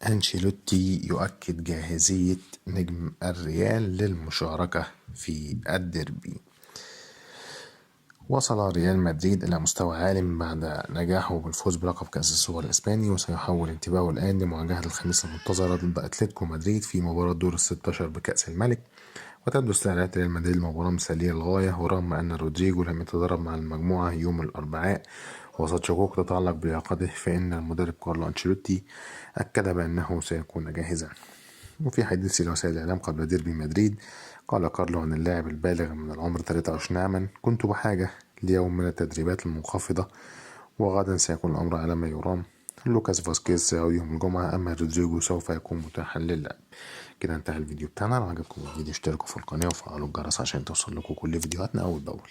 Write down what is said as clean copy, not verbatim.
أنشيلوتي يؤكد جاهزية نجم الريال للمشاركة في الديربي. وصل ريال مدريد إلى مستوى عال بعد نجاحه بالفوز بلقب كأس السوبر الإسباني، وسيحول انتباهه الآن لمواجهة الخميس المنتظرة ضد أتلتيكو مدريد في مباراة دور ال16 بكأس الملك. وتبدو استعدادات ريال مدريد المباراة مثالية للغاية، ورغم أن رودريجو لم يتدرب مع المجموعة يوم الأربعاء وسط شكوك تتعلق بلياقته، فإن المدرب كارلو أنشيلوتي أكد بأنه سيكون جاهزا. وفي حديث لوسائل الإعلام قبل ديربي مدريد، قال كارلو عن اللاعب البالغ من العمر 23 عاما: كنت بحاجة ليوم من التدريبات المنخفضة، وغدا سيكون الأمر على ما يرام. لوكاس فاسكيز سيعود يوم الجمعة، أما رودريجو سوف يكون متاحا للعب. كده انتهى الفيديو بتاعنا. لو عجبكم الفيديو اشتركوا في القناة وفعلوا الجرس عشان توصل لكم كل فيديوهاتنا أول بأول.